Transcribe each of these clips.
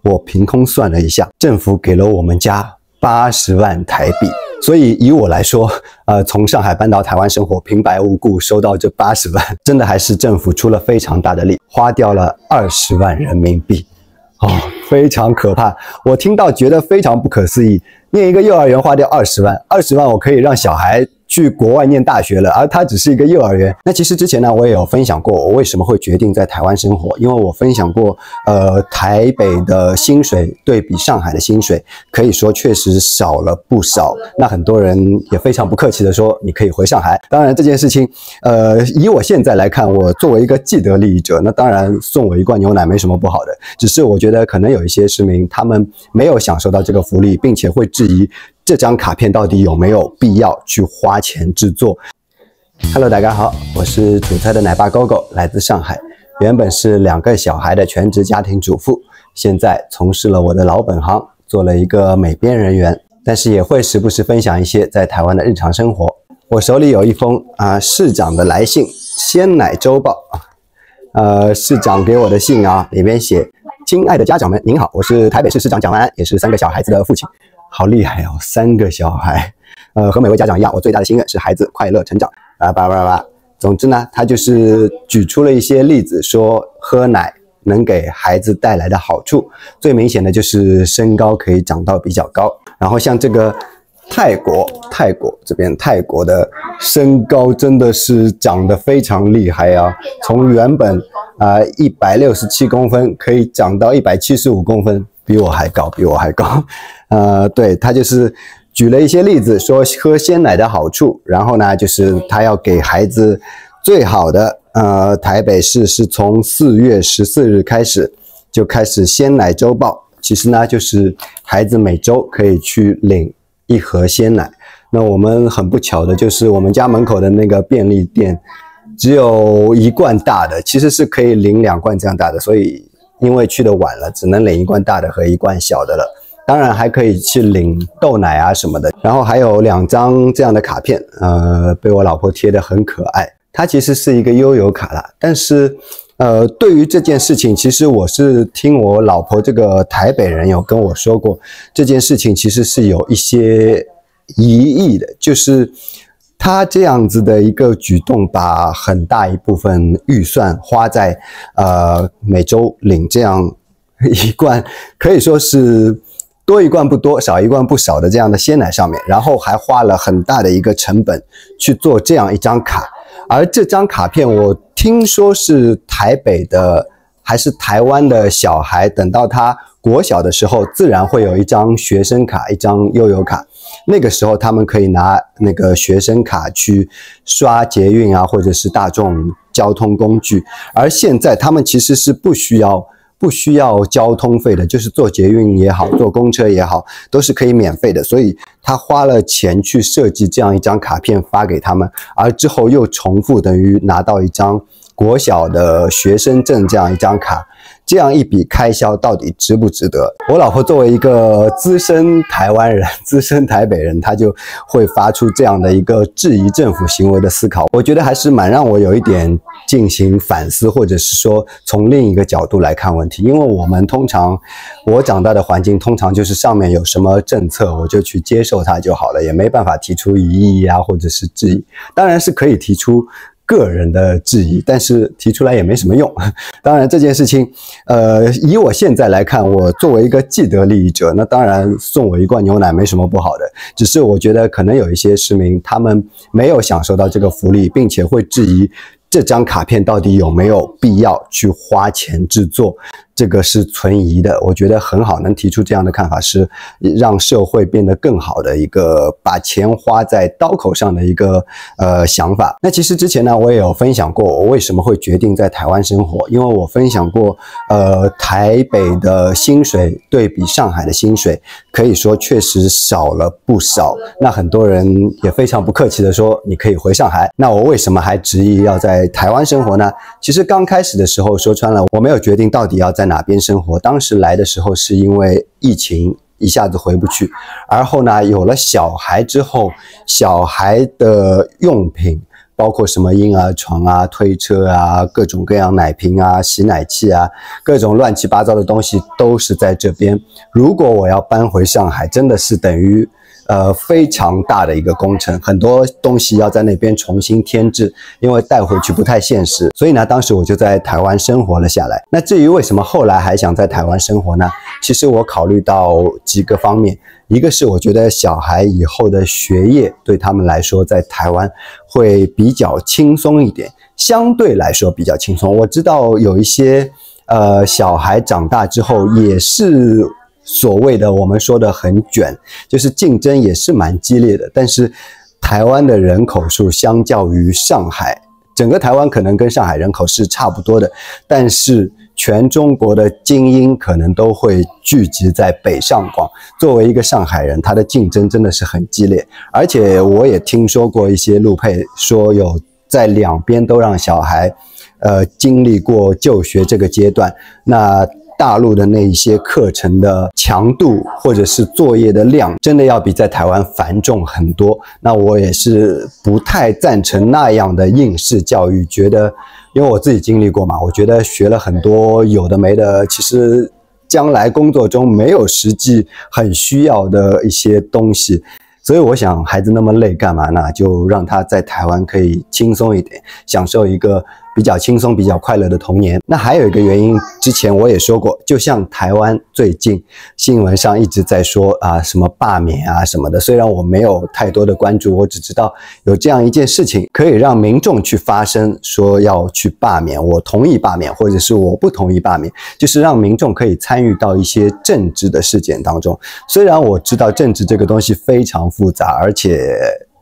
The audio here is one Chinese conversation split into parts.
我凭空算了一下，政府给了我们家80万台币。所以以我来说，从上海搬到台湾生活，平白无故收到这80万，真的还是政府出了非常大的力，花掉了20万人民币。非常可怕，我听到觉得非常不可思议。念一个幼儿园花掉20万，20万我可以让小孩去国外念大学了，而它只是一个幼儿园。那其实之前呢，我也有分享过我为什么会决定在台湾生活，因为我分享过，台北的薪水对比上海的薪水，可以说确实少了不少。那很多人也非常不客气的说，你可以回上海。当然这件事情，以我现在来看，我作为一个既得利益者，那当然送我一罐牛奶没什么不好的，只是我觉得可能有一些市民他们没有享受到这个福利，并且会质疑这张卡片到底有没有必要去花钱制作。Hello， 大家好，我是煮菜的奶爸狗狗，来自上海，原本是2个小孩的全职家庭主妇，现在从事了我的老本行，做了一个美编人员，但是也会时不时分享一些在台湾的日常生活。我手里有一封市长的来信，鲜奶周报。市长给我的信啊，里面写：亲爱的家长们，您好，我是台北市市长蒋万安，也是3个小孩子的父亲。好厉害哦，3个小孩。和每位家长一样，我最大的心愿是孩子快乐成长。总之呢，他就是举出了一些例子，说喝奶能给孩子带来的好处。最明显的就是身高可以长到比较高。然后像这个泰国这边泰国的身高真的是长得非常厉害啊，从原本167公分可以长到175公分，比我还高。对，他就是举了一些例子，说喝鲜奶的好处，然后呢，就是他要给孩子最好的。台北市是从4月14日开始就开始鲜奶周报，其实呢，就是孩子每周可以去领1盒鲜奶。那我们很不巧的就是我们家门口的那个便利店只有1罐大的，其实是可以领2罐这样大的，所以因为去的晚了，只能领1罐大的和1罐小的了。当然还可以去领豆奶啊什么的，然后还有2张这样的卡片，被我老婆贴得很可爱。它其实是一个悠游卡啦，但是对于这件事情，其实我是听我老婆这个台北人有跟我说过，这件事情其实是有一些疑义的，就是他这样子的一个举动，把很大一部分预算花在每周领这样1罐，可以说是多1罐不多，少1罐不少的这样的鲜奶上面，然后还花了很大的一个成本去做这样一张卡。而这张卡片我听说是台北的还是台湾的小孩，等到他国小的时候，自然会有一张学生卡，一张悠游卡。那个时候他们可以拿那个学生卡去刷捷运啊，或者是大众交通工具。而现在他们其实是不需要交通费的，就是坐捷运也好，坐公车也好，都是可以免费的。所以他花了钱去设计这样一张卡片发给他们，而之后又重复，等于拿到一张国小的学生证这样一张卡。这样一笔开销到底值不值得？我老婆作为一个资深台湾人、资深台北人，她就会发出这样的一个质疑政府行为的思考。我觉得还是蛮让我有一点进行反思，或者是说从另一个角度来看问题。因为我长大的环境通常就是上面有什么政策我就去接受它就好了，也没办法提出疑义啊，或者是质疑。当然是可以提出个人的质疑，但是提出来也没什么用。当然这件事情，以我现在来看，我作为一个既得利益者，那当然送我一罐牛奶没什么不好的，只是我觉得可能有一些市民他们没有享受到这个福利，并且会质疑这张卡片到底有没有必要去花钱制作，这个是存疑的。我觉得很好，能提出这样的看法，是让社会变得更好的一个把钱花在刀口上的一个想法。那其实之前呢，我也有分享过我为什么会决定在台湾生活，因为我分享过台北的薪水对比上海的薪水，可以说确实少了不少。那很多人也非常不客气的说，你可以回上海。那我为什么还执意要在台湾生活呢？其实刚开始的时候说穿了，我没有决定到底要在哪边生活。当时来的时候是因为疫情一下子回不去，而后呢有了小孩之后，小孩的用品包括什么婴儿床啊、推车啊、各种各样奶瓶啊、洗奶器啊，各种乱七八糟的东西都是在这边。如果我要搬回上海，真的是等于非常大的一个工程，很多东西要在那边重新添置，因为带回去不太现实。所以呢，当时我就在台湾生活了下来。那至于为什么后来还想在台湾生活呢？其实我考虑到几个方面，一个是我觉得小孩以后的学业对他们来说，在台湾会比较轻松一点，相对来说比较轻松。我知道有一些小孩长大之后也是所谓的我们说的很卷，就是竞争也是蛮激烈的。但是台湾的人口数相较于上海，整个台湾可能跟上海人口是差不多的，但是全中国的精英可能都会聚集在北上广。作为一个上海人，他的竞争真的是很激烈。而且我也听说过一些陆配说有在两边都让小孩经历过就学这个阶段，那大陆的那一些课程的强度或者是作业的量，真的要比在台湾繁重很多。那我也是不太赞成那样的应试教育，觉得因为我自己经历过嘛，我觉得学了很多有的没的，其实将来工作中没有实际很需要的一些东西。所以我想孩子那么累干嘛呢？就让他在台湾可以轻松一点，享受一个比较轻松、比较快乐的童年。那还有一个原因，之前我也说过，就像台湾最近新闻上一直在说啊什么罢免啊什么的，虽然我没有太多的关注，我只知道有这样一件事情可以让民众去发声，说要去罢免，我同意罢免，或者是我不同意罢免，就是让民众可以参与到一些政治的事件当中。虽然我知道政治这个东西非常复杂，而且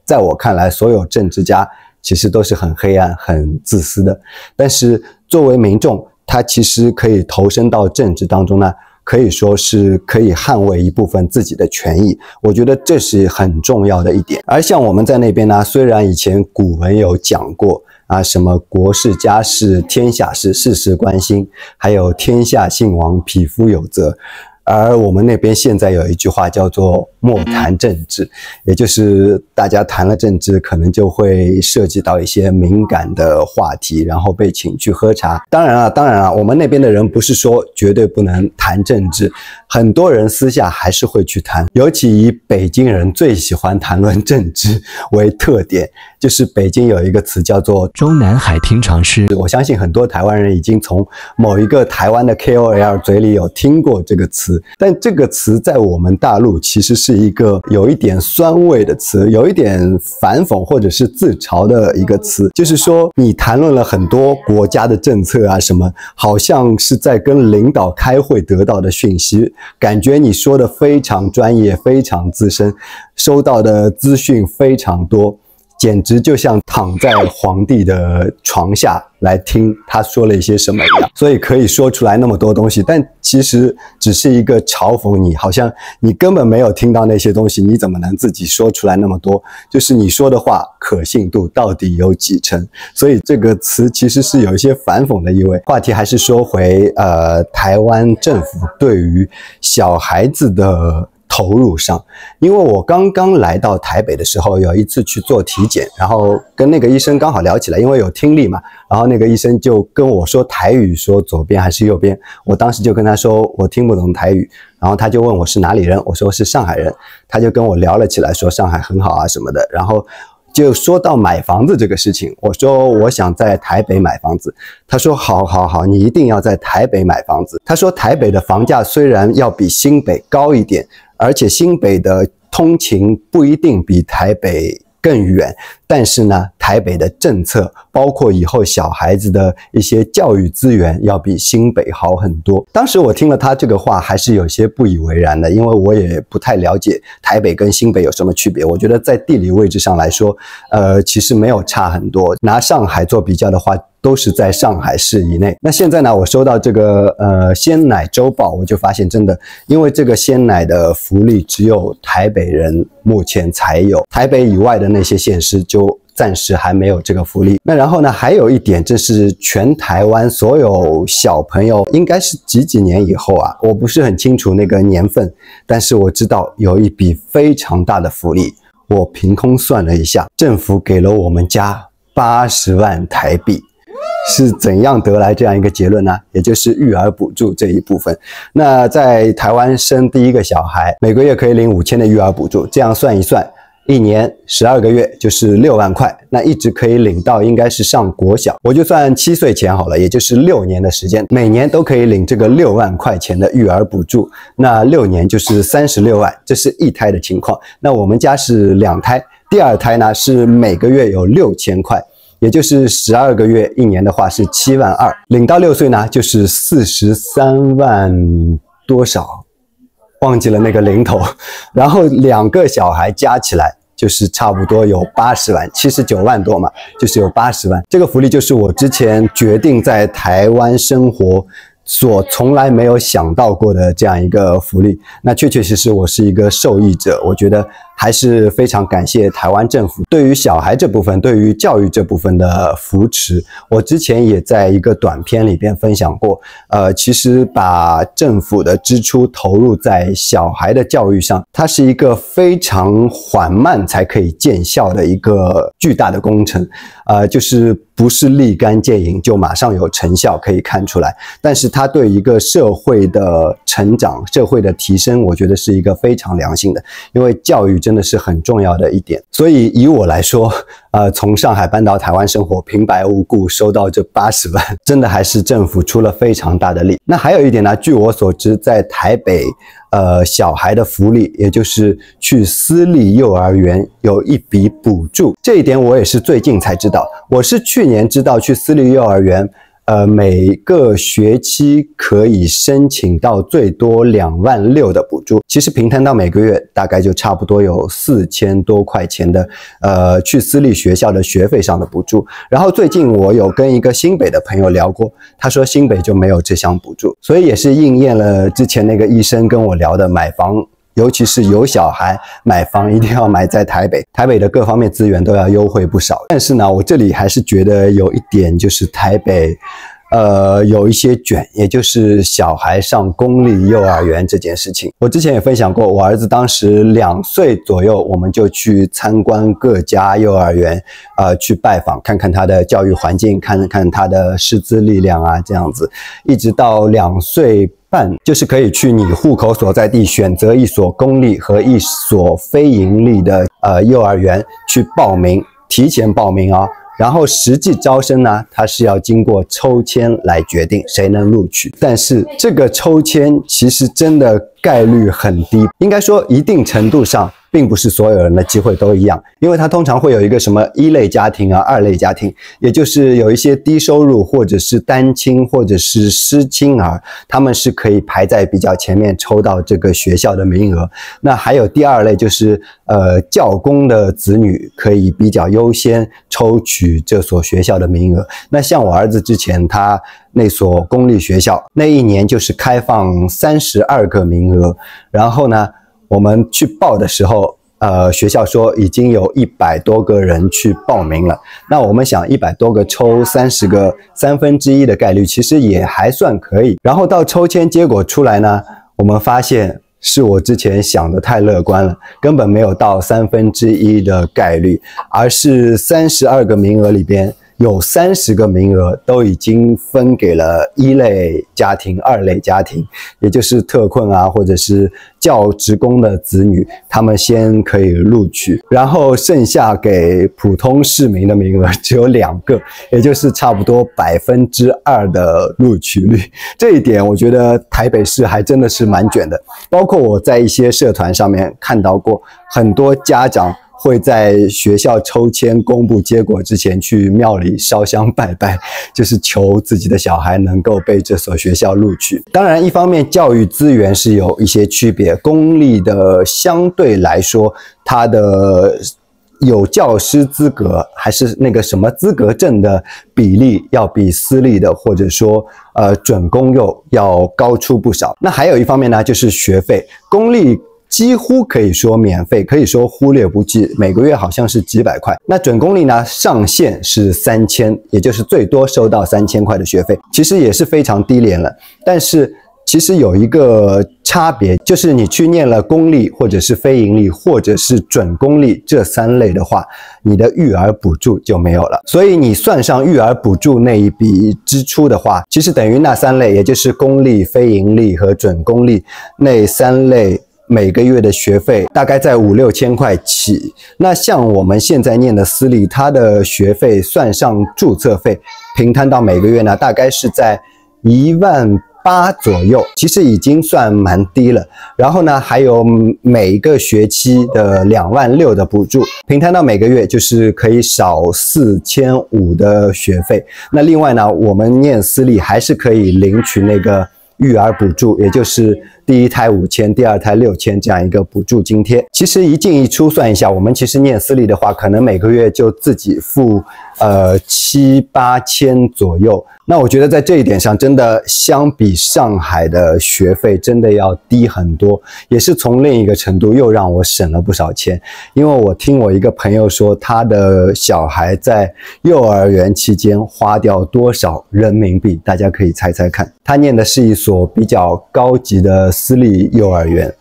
在我看来，所有政治家其实都是很黑暗、很自私的。但是作为民众，他其实可以投身到政治当中呢，可以说是可以捍卫一部分自己的权益。我觉得这是很重要的一点。而像我们在那边呢，虽然以前古文有讲过啊，什么国事家事天下事，事事关心，还有天下兴亡，匹夫有责。而我们那边现在有一句话叫做莫谈政治，也就是大家谈了政治，可能就会涉及到一些敏感的话题，然后被请去喝茶。当然了，我们那边的人不是说绝对不能谈政治，很多人私下还是会去谈，尤其以北京人最喜欢谈论政治为特点，就是北京有一个词叫做中南海听常诗。我相信很多台湾人已经从某一个台湾的 KOL 嘴里有听过这个词，但这个词在我们大陆其实是一个有一点酸味的词，有一点反讽或者是自嘲的一个词，就是说你谈论了很多国家的政策啊什么，好像是在跟领导开会得到的讯息，感觉你说的非常专业、非常资深，收到的资讯非常多，简直就像躺在皇帝的床下来听他说了一些什么一样，所以可以说出来那么多东西，但其实只是一个嘲讽你，好像你根本没有听到那些东西，你怎么能自己说出来那么多？就是你说的话可信度到底有几成？所以这个词其实是有一些反讽的意味。话题还是说回台湾政府对于小孩子的投入上，因为我刚刚来到台北的时候，有一次去做体检，然后跟那个医生刚好聊起来，因为有听力嘛，然后那个医生就跟我说台语，说左边还是右边，我当时就跟他说我听不懂台语，然后他就问我是哪里人，我说是上海人，他就跟我聊了起来，说上海很好啊什么的，然后就说到买房子这个事情，我说我想在台北买房子，他说好，你一定要在台北买房子。他说台北的房价虽然要比新北高一点，而且新北的通勤不一定比台北更远，但是呢，台北的政策包括以后小孩子的一些教育资源要比新北好很多。当时我听了他这个话还是有些不以为然的，因为我也不太了解台北跟新北有什么区别。我觉得在地理位置上来说其实没有差很多，拿上海做比较的话都是在上海市以内。那现在呢，我收到这个鲜奶周报，我就发现真的，因为这个鲜奶的福利只有台北人目前才有，台北以外的那些县市就暂时还没有这个福利。那然后呢，还有一点，这是全台湾所有小朋友应该是几年以后啊，我不是很清楚那个年份，但是我知道有一笔非常大的福利，我凭空算了一下，政府给了我们家80万台币。是怎样得来这样一个结论呢？也就是育儿补助这一部分。那在台湾生第一个小孩，每个月可以领5000的育儿补助，这样算一算，一年12个月就是6万块，那一直可以领到应该是上国小，我就算7岁前好了，也就是6年的时间，每年都可以领这个6万块钱的育儿补助，那6年就是36万，这是一胎的情况。那我们家是2胎，第2胎呢是每个月有6000块。也就是12个月，一年的话是7万2，领到6岁呢就是43万多少，忘记了那个零头。然后2个小孩加起来就是差不多有80万，79万多嘛，就是有80万。这个福利就是我之前决定在台湾生活所从来没有想到过的这样一个福利，那确确实实我是一个受益者，我觉得还是非常感谢台湾政府对于小孩这部分，对于教育这部分的扶持。我之前也在一个短片里边分享过，其实把政府的支出投入在小孩的教育上，它是一个非常缓慢才可以见效的一个巨大的工程，就是不是立竿见影就马上有成效可以看出来，但是它对一个社会的成长、社会的提升，我觉得是一个非常良性的，因为教育真的是很重要的一点。所以以我来说，从上海搬到台湾生活，平白无故收到这80万，真的还是政府出了非常大的力。那还有一点呢，据我所知，在台北，小孩的福利，也就是去私立幼儿园有一笔补助，这一点我也是最近才知道。我是去年知道去私立幼儿园，每个学期可以申请到最多2万6的补助，其实平摊到每个月大概就差不多有4000多块钱的去私立学校的学费上的补助。然后最近我有跟一个新北的朋友聊过，他说新北就没有这项补助，所以也是应验了之前那个医生跟我聊的，买房尤其是有小孩买房一定要买在台北，台北的各方面资源都要优惠不少。但是呢，我这里还是觉得有一点，就是台北有一些卷，也就是小孩上公立幼儿园这件事情。我之前也分享过，我儿子当时2岁左右，我们就去参观各家幼儿园，去拜访，看看他的教育环境，看看他的师资力量啊，这样子，一直到2岁半，就是可以去你户口所在地选择一所公立和一所非盈利的幼儿园去报名，提前报名啊。然后实际招生呢，它是要经过抽签来决定谁能录取，但是这个抽签其实真的概率很低，应该说一定程度上并不是所有人的机会都一样，因为它通常会有一个什么1类家庭啊、2类家庭，也就是有一些低收入或者是单亲或者是失亲儿，他们是可以排在比较前面抽到这个学校的名额。那还有第2类，就是教工的子女可以比较优先抽取这所学校的名额。那像我儿子之前他那所公立学校那一年就是开放32个名额，然后呢我们去报的时候，学校说已经有100多个人去报名了。那我们想100多个抽30个1/3的概率，其实也还算可以。然后到抽签结果出来呢，我们发现是我之前想的太乐观了，根本没有到1/3的概率，而是32个名额里边有30个名额都已经分给了1类家庭、2类家庭，也就是特困啊，或者是教职工的子女，他们先可以录取，然后剩下给普通市民的名额只有2个，也就是差不多2%的录取率。这一点我觉得台北市还真的是蛮卷的，包括我在一些社团上面看到过，很多家长会在学校抽签公布结果之前去庙里烧香拜拜，就是求自己的小孩能够被这所学校录取。当然一方面教育资源是有一些区别，公立的相对来说它的有教师资格还是那个什么资格证的比例要比私立的或者说准公幼要高出不少。那还有一方面呢，就是学费，公立几乎可以说免费，可以说忽略不计，每个月好像是几百块。那准公立呢，上限是3000，也就是最多收到3000块的学费，其实也是非常低廉了。但是其实有一个差别，就是你去念了公立或者是非营利或者是准公立这3类的话，你的育儿补助就没有了。所以你算上育儿补助那一笔支出的话，其实等于那3类，也就是公立、非营利和准公立那3类每个月的学费大概在5、6千块起。那像我们现在念的私立，它的学费算上注册费，平摊到每个月呢，大概是在18000左右，其实已经算蛮低了。然后呢，还有每一个学期的26000的补助，平摊到每个月就是可以少4500的学费。那另外呢，我们念私立还是可以领取那个育儿补助，也就是第一胎5000，第二胎6000这样一个补助津贴。其实一进一出算一下，我们其实念私立的话，可能每个月就自己付7、8千左右。那我觉得在这一点上，真的相比上海的学费真的要低很多，也是从另一个程度又让我省了不少钱。因为我听我一个朋友说，他的小孩在幼儿园期间花掉多少人民币，大家可以猜猜看。他念的是一所比较高级的私立幼儿园，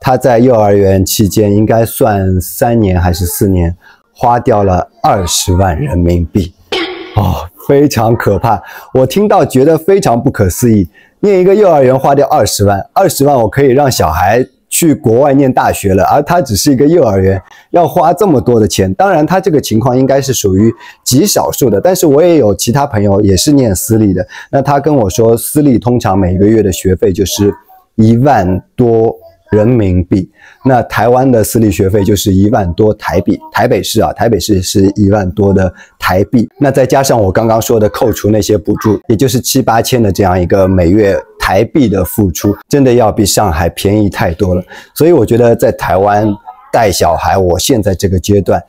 他在幼儿园期间应该算3年还是4年，花掉了20万人民币。非常可怕，我听到觉得非常不可思议。念一个幼儿园花掉20万，20万我可以让小孩去国外念大学了，而他只是一个幼儿园，要花这么多的钱。当然他这个情况应该是属于极少数的，但是我也有其他朋友也是念私立的，那他跟我说，私立通常每个月的学费就是1万多人民币，那台湾的私立学费就是1万多台币，台北市是1万多的台币，那再加上我刚刚说的扣除那些补助，也就是7、8千的这样一个每月台币的付出，真的要比上海便宜太多了。所以我觉得在台湾带小孩，我现在这个阶段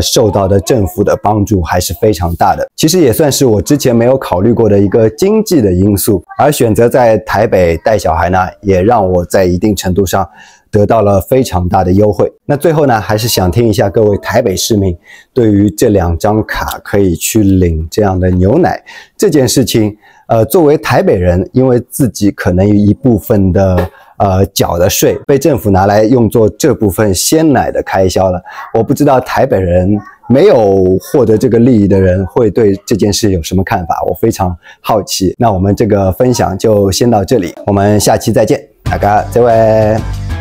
受到的政府的帮助还是非常大的，其实也算是我之前没有考虑过的一个经济的因素。而选择在台北带小孩呢，也让我在一定程度上得到了非常大的优惠。那最后呢，还是想听一下各位台北市民对于这2张卡可以去领这样的牛奶这件事情，作为台北人，因为自己可能有一部分的缴的税被政府拿来用作这部分鲜奶的开销了。我不知道台北人没有获得这个利益的人会对这件事有什么看法，我非常好奇。那我们这个分享就先到这里，我们下期再见，大家再会。